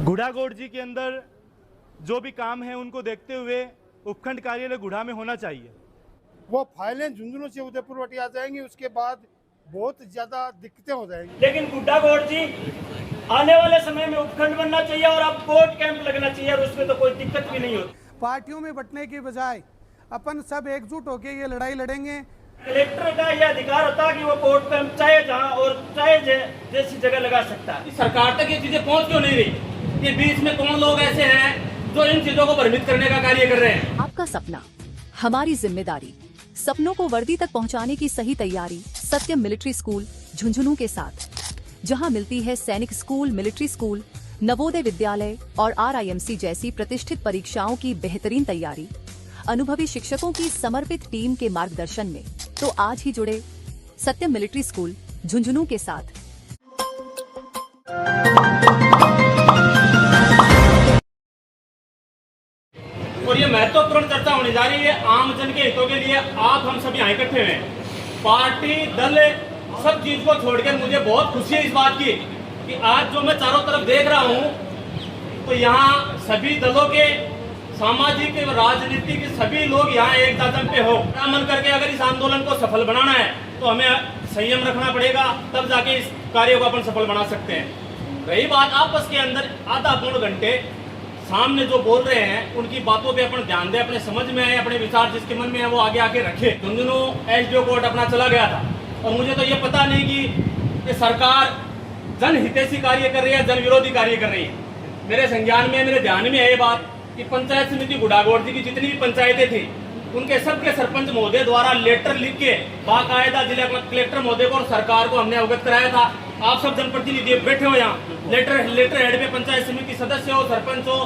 गुढ़ागोड़ जी के अंदर जो भी काम है उनको देखते हुए उपखंड कार्यालय गुढ़ा में होना चाहिए। वो फाइलें झुंझुनू से उदयपुर वटी आ जाएंगी, उसके बाद बहुत ज्यादा दिक्कतें हो जाएंगी। लेकिन गुढ़ागोड़ जी आने वाले समय में उपखंड बनना चाहिए और अब वोट कैंप लगना चाहिए और उसमें तो कोई दिक्कत भी नहीं होती। पार्टियों में बंटने के बजाय अपन सब एकजुट होकर ये लड़ाई लड़ेंगे। कलेक्टर का यह अधिकार होता है कि वो वोट कैंप चाहे जहां और चाहे जैसी जगह लगा सकता है। सरकार तक ये चीजें पहुंच क्यों नहीं रही? ये बीच में कौन लोग ऐसे हैं जो इन चीजों को भ्रमित करने का कार्य कर रहे हैं? आपका सपना हमारी जिम्मेदारी, सपनों को वर्दी तक पहुंचाने की सही तैयारी सत्यम मिलिट्री स्कूल झुंझुनू के साथ, जहां मिलती है सैनिक school, military school, Navodaya Vidyalaya और RIMC जैसी प्रतिष्ठित परीक्षाओं की बेहतरीन तैयारी, अनुभवी शिक्षकों की समर्पित टीम के मार्गदर्शन में। तो आज ही जुड़े सत्यम मिलिट्री स्कूल झुंझुनू के साथ। और ये महत्वपूर्ण चर्चा होने जा रही है आम जन के हितों के लिए। आप हम सभी यहाँ इकट्ठे हुए हैं, पार्टी दल सब चीज को छोड़कर मुझे बहुत खुशी है इस बात की कि आज जो मैं चारों तरफ देख रहा हूँ तो यहाँ सभी दलों के, सामाजिक राजनीति के सभी लोग यहाँ एक दादम पे हो मन करके अगर इस आंदोलन को सफल बनाना है तो हमें संयम रखना पड़ेगा, तब जाके इस कार्य को अपन सफल बना सकते हैं। रही बात आपस के अंदर आधा पौन घंटे सामने जो बोल रहे हैं उनकी बातों पे अपन ध्यान दें, अपने समझ में आए, अपने विचार जिसके मन में है वो आगे आके रखे। झुंझुनू SDO कोर्ट अपना चला गया था और मुझे तो ये पता नहीं कि ये सरकार जनहितैषी कार्य कर रही है, जन विरोधी कार्य कर रही है। मेरे संज्ञान में, मेरे ध्यान में है ये बात कि पंचायत समिति गुढ़ागोड़ जी की जितनी भी पंचायतें थी उनके सबके सरपंच महोदय द्वारा लेटर लिख के बाकायदा जिला कलेक्टर महोदय को और सरकार को हमने अवगत कराया था। आप सब जनप्रतिनिधि बैठे हो यहाँ, लेटर हेड पे पंचायत समिति सदस्य हो, सरपंच हो,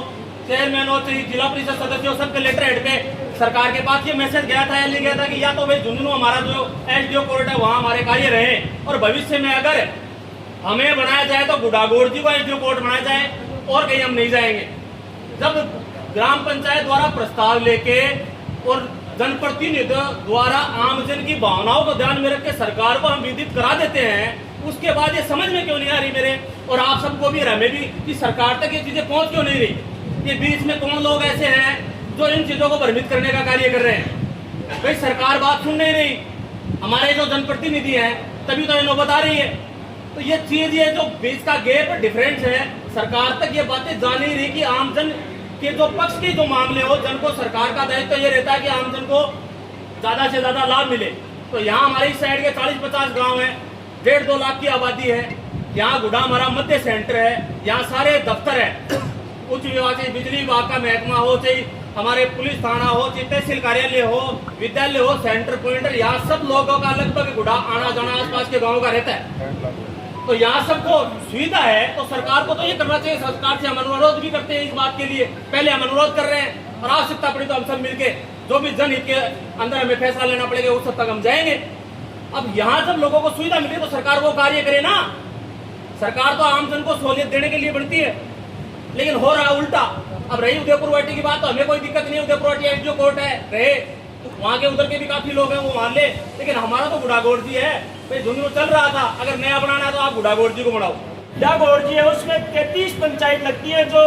चेयरमैन हो, जिला परिषद सदस्य हो, सबके लेटर हेड पे सरकार के पास ये मैसेज गया था, लिखा गया था कि या तो भाई झुंझुनू हमारा जो SDO कोर्ट है वहाँ हमारे कार्य रहे और भविष्य में अगर हमें बनाया जाए तो गुढ़ागोड़ जी को SDO कोर्ट बनाया जाए और कहीं हम नहीं जाएंगे। जब ग्राम पंचायत द्वारा प्रस्ताव लेके और जनप्रतिनिधियों द्वारा आमजन की भावनाओं को ध्यान में रख के सरकार को हम विदित करा देते हैं, उसके बाद ये समझ में क्यों नहीं आ रही मेरे और आप सबको भी, हमें भी, कि सरकार तक ये चीजें पहुंच क्यों नहीं रही? ये बीच में कौन लोग ऐसे हैं जो इन चीजों को भ्रमित करने का कार्य कर रहे हैं? भाई सरकार बात सुन नहीं रही, हमारे जो जनप्रतिनिधि हैं तभी तो इन्हों बता रही है। तो ये चीज, ये जो बीच का गैप डिफरेंस है, सरकार तक ये बातें जा नहीं रही कि आमजन के जो पक्ष के जो मामले हो, जन को सरकार का दायित्व तो ये रहता है कि आमजन को ज्यादा से ज्यादा लाभ मिले। तो यहाँ हमारी साइड के 40-50 गांव हैं, 1.5-2 लाख की आबादी है। यहाँ गुढ़ा हमारा मध्य सेंटर है, यहाँ सारे दफ्तर है, उच्च विभाग, चाहे बिजली विभाग का महकमा हो, चाहे हमारे पुलिस थाना हो, चाहे तहसील कार्यालय हो, विद्यालय हो, सेंटर पॉइंटर, यहाँ सब लोगों का लगभग गुढ़ा आना जाना आसपास के गाँव का रहता है। तो यहाँ सबको सुविधा है तो सरकार को तो ये करना चाहिए। सरकार से हम अनुरोध भी करते हैं इस बात के लिए, पहले हम अनुरोध कर रहे हैं और आवश्यकता पड़ी तो हम सब मिलके जो भी जनहित के अंदर हमें फैसला लेना पड़ेगा उस तक हम जाएंगे। अब यहाँ जब लोगों को सुविधा मिले तो सरकार वो कार्य करे ना। सरकार तो आमजन को सहूलियत देने के लिए बनती है, लेकिन हो रहा उल्टा। अब रही उदयपुर वाटी की बात तो हमें कोई दिक्कत नहीं, उदयपुर वाटी SDO कोर्ट है, रहे वहाँ के उधर के भी काफी लोग हैं वो मान ले, लेकिन हमारा तो गुढ़ागोड़ जी है। भाई झुंझुनू चल रहा था, अगर नया बनाना है तो आप गुढ़ागोड़ जी को बनाओ। गुढ़ागोड़ जी है, उसमें 33 पंचायत लगती है, जो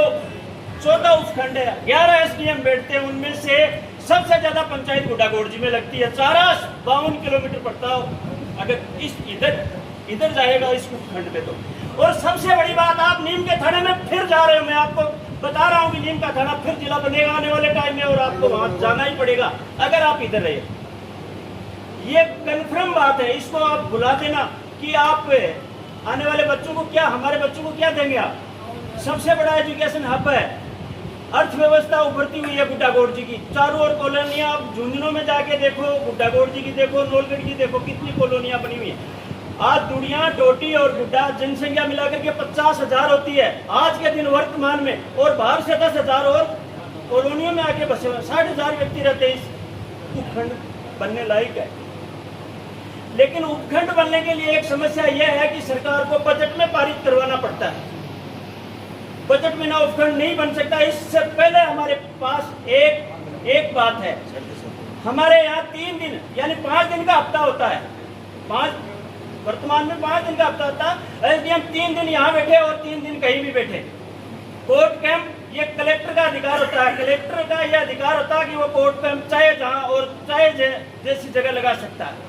14 उपखंड है, 11 SDM बैठते हैं, उनमें से सबसे ज्यादा पंचायत गुढ़ागोड़ जी में लगती है। 52 किलोमीटर पड़ता हो अगर इस इधर जाएगा इस उपखंड पे तो। और सबसे बड़ी बात, आप नीम के थाने में फिर जा रहे हो, मैं आपको बता रहा हूँ कि नीम का थाना फिर जिला बनेगा आने वाले टाइम में और आपको वहां जाना ही पड़ेगा अगर आप इधर रहे। ये कन्फर्म बात है, इसको आप भुला देना कि आप आने वाले बच्चों को क्या, हमारे बच्चों को क्या देंगे आप? सबसे बड़ा एजुकेशन हब है, अर्थव्यवस्था उभरती हुई है गुढ़ागोड़ जी की। चारों ओर कॉलोनियां, आप झुंझुनू में जाके देखो, गुढ़ागोड़ जी की देखो, नौलगढ़ की देखो, कितनी कॉलोनियां बनी हुई है। आज दुनिया, डोटी और गुड्डा जनसंख्या मिलाकर के 50,000 होती है आज के दिन वर्तमान में, और बाहर से 10,000 और कॉलोनियों में आके बसे 60,000 व्यक्ति रहते हैं। इस उपखंड बनने लायक है, लेकिन उपखंड बनने के लिए एक समस्या यह है कि सरकार को बजट में पारित करवाना पड़ता है। बजट में ना उपखंड नहीं बन सकता। इससे पहले हमारे पास एक बात है, हमारे यहाँ 3 दिन यानी 5 दिन का हफ्ता होता है। वर्तमान में 5 दिन का हफ्ता होता है। SDM 3 दिन यहाँ बैठे और 3 दिन कहीं भी बैठे। कोर्ट कैंप ये कलेक्टर का अधिकार होता है। कलेक्टर का ये अधिकार होता है कि वो कोर्ट कैंप चाहे जहां और चाहे जैसी जगह लगा सकता है।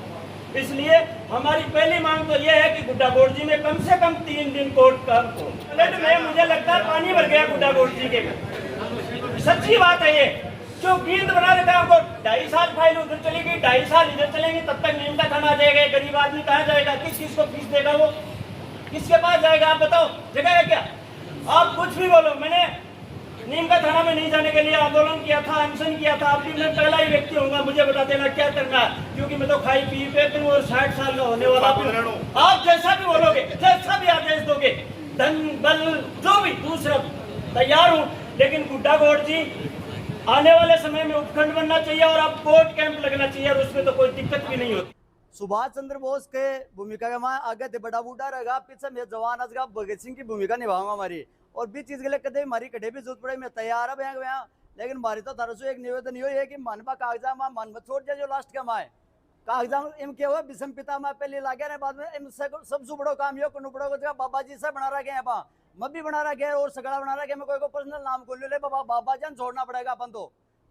इसलिए हमारी पहली मांग तो ये है कि गुड्डागोड़ जी में कम से कम 3 दिन कोर्ट कैंप हो। फ्लड में मुझे लगता है पानी भर गया गुड्डागोड़ जी के में, सच्ची बात है ये। जो गिल्ड बना रखा है हमको 2.5 साल फाइल उधर चलेगी, 2.5 साल इधर चलेंगे, तब तक नीम का थाना आ जाएगा। गरीब आदमी कहाँ जाएगा, किस चीज को फीस देगा, वो किसके पास जाएगा? आप बताओ, जगह है क्या? आप कुछ भी बोलो। मैंने नीम का थाना में नहीं जाने के लिए आंदोलन किया था, अनशन किया था। अब भी मैं पहला ही व्यक्ति होऊंगा, मुझे बता देना क्या करना है, क्योंकि मैं तो खाई पी पे हूँ और 60 साल का होने वाला हूँ। आप जैसा भी बोलोगे, जैसा भी आदेश दोगे, धन बल जो भी दूसरा तैयार हूँ। लेकिन गुड्डागोड़ जी आने वाले समय में उपखंड बनना चाहिए और अब कोर्ट कैंप लगना चाहिए और उसमें तो कोई दिक्कत भी नहीं होती। सुभाष चंद्र बोस के भूमिका के मैं आगे थे बड़ा बूढ़ा रहेगा, पीछे मैं जवान आजगा भगत सिंह की भूमिका निभाऊंगा हमारी। और भी चीज के लिए कदे हमारी कटे भी जरूरत पड़े मैं तैयार है भैया। लेकिन हमारी तो तरह से एक निवेदन ये है कि मनपा कागजा माँ मन मत छोड़ जाए जो लास्ट का माए कागजा इम के हुआ विषम पिता माँ पहले लागे ना बाद में इम सबसे बड़ो काम यो कुनुपड़ो को बाबा जी से बना रखे हैं यहाँ मैं भी बना रखे और सगड़ा बना रखे। मैं कोई को पर्सनल नाम को ले बाबा जान छोड़ना पड़ेगा अपन तो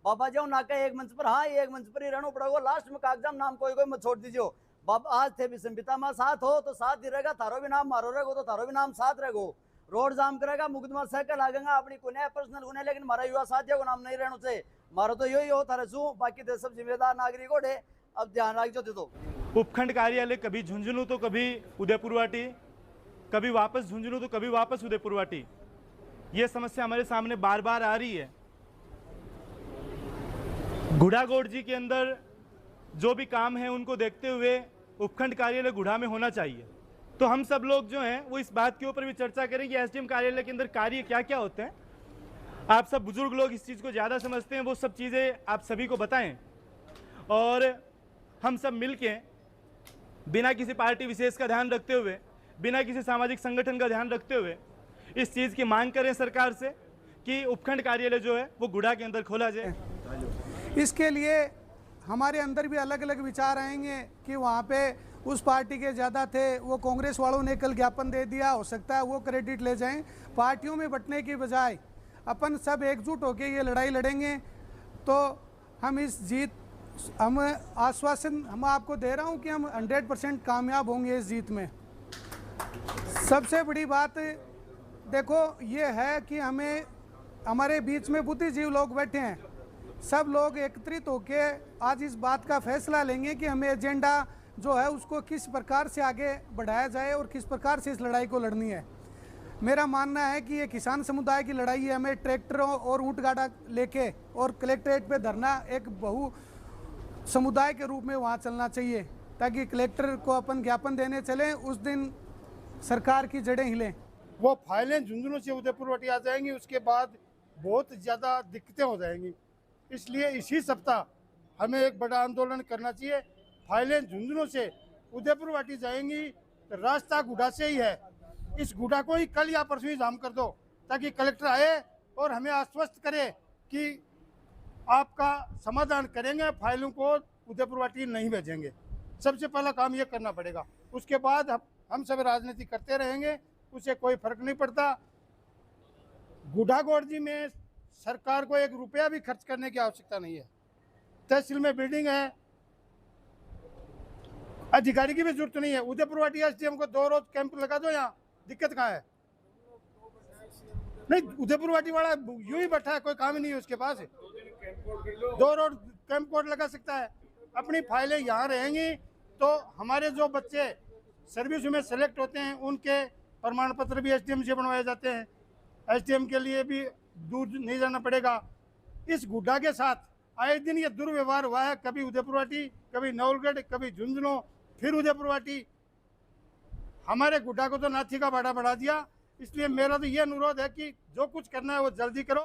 बाबा जी ना के एक मंच पर, हाँ एक मंच पर ही रहना पड़ेगा। लास्ट में कागजाम नाम कोई मत छोड़ दीजिए। बाबा आज थे विषम पिता माँ साथ हो तो साथ ही रहेगा, थारो भी नाम मारो रहेगा तो थारो भी नाम साथ रहेगो। रोड जाम करेगा, मुकदमा सहकर लागेगा अपनी कुने पर्सनल गुने, लेकिन हमारा युवा साथियों को नाम नहीं रहना चाहिए। मारो तो यही हो थारे सू, बाकी तो सब जिम्मेदार नागरिकों ने अब ध्यान रख जो तो। उपखंड कार्यालय कभी झुंझुनू तो कभी उदयपुरवाटी, कभी वापस झुंझुनू तो कभी वापस उदयपुरवाटी। ये समस्या हमारे सामने बार बार आ रही है। गुड़ागोड़ जी के अंदर जो भी काम है उनको देखते हुए उपखंड कार्यालय गुढ़ा में होना चाहिए। तो हम सब लोग जो हैं वो इस बात के ऊपर भी चर्चा करें कि एसडीएम कार्यालय के अंदर कार्य क्या क्या होते हैं। आप सब बुजुर्ग लोग इस चीज़ को ज़्यादा समझते हैं, वो सब चीज़ें आप सभी को बताएं और हम सब मिलके बिना किसी पार्टी विशेष का ध्यान रखते हुए, बिना किसी सामाजिक संगठन का ध्यान रखते हुए इस चीज़ की मांग करें सरकार से कि उपखंड कार्यालय जो है वो गुढ़ा के अंदर खोला जाए। इसके लिए हमारे अंदर भी अलग अलग विचार आएंगे कि वहाँ पे उस पार्टी के ज़्यादा थे, वो कांग्रेस वालों ने कल ज्ञापन दे दिया, हो सकता है वो क्रेडिट ले जाएं। पार्टियों में बंटने की बजाय अपन सब एकजुट होकर ये लड़ाई लड़ेंगे तो हम इस जीत, हम आश्वासन हम आपको दे रहा हूँ कि हम 100% कामयाब होंगे इस जीत में। सबसे बड़ी बात देखो ये है कि हमें, हमारे बीच में बुद्धिजीवी लोग बैठे हैं, सब लोग एकत्रित होके आज इस बात का फैसला लेंगे कि हमें एजेंडा जो है उसको किस प्रकार से आगे बढ़ाया जाए और किस प्रकार से इस लड़ाई को लड़नी है। मेरा मानना है कि ये किसान समुदाय की लड़ाई है, हमें ट्रैक्टरों और ऊँट गाड़ा लेके और कलेक्ट्रेट पे धरना एक बहु समुदाय के रूप में वहाँ चलना चाहिए, ताकि कलेक्टर को अपन ज्ञापन देने चलें उस दिन सरकार की जड़ें हिलें। वो फाइलें झुंझुनू से उदयपुरवाटी आ जाएंगी, उसके बाद बहुत ज़्यादा दिक्कतें हो जाएंगी। इसलिए इसी सप्ताह हमें एक बड़ा आंदोलन करना चाहिए। फाइलें झुंझुनू से उदयपुरवाटी जाएंगी, रास्ता गुढ़ा से ही है। इस गुढ़ा को ही कल या परसों ही जाम कर दो, ताकि कलेक्टर आए और हमें आश्वस्त करे कि आपका समाधान करेंगे, फाइलों को उदयपुरवाटी नहीं भेजेंगे। सबसे पहला काम ये करना पड़ेगा। उसके बाद हम सब राजनीति करते रहेंगे, उससे कोई फर्क नहीं पड़ता। गुढ़ागोड़ जी में सरकार को 1 रुपया भी खर्च करने की आवश्यकता नहीं है। तहसील में बिल्डिंग है, अधिकारी की भी जरूरत नहीं है। उदयपुरवाटी एसडीएम को 2 रोज कैंप लगा दो, यहाँ दिक्कत कहाँ है? नहीं, उदयपुरवाटी वाला यूं ही बैठा है, कोई काम ही नहीं है उसके पास। 2 रोज कैंप कोड लगा सकता है। अपनी फाइलें यहाँ रहेंगी तो हमारे जो बच्चे सर्विस में सेलेक्ट होते हैं उनके प्रमाण पत्र भी एसडीएम से बनवाए जाते हैं। एसडीएम के लिए भी दूर नहीं जाना पड़ेगा। इस गुड्डा के साथ आए दिन ये दुर्व्यवहार हुआ है, कभी उदयपुरवाटी, कभी नवलगढ़, कभी झुंझुनू, फिर उदयपुरवाटी। हमारे गुड्डा को तो नाथी का बाड़ा बढ़ा दिया। इसलिए मेरा तो ये अनुरोध है कि जो कुछ करना है वो जल्दी करो।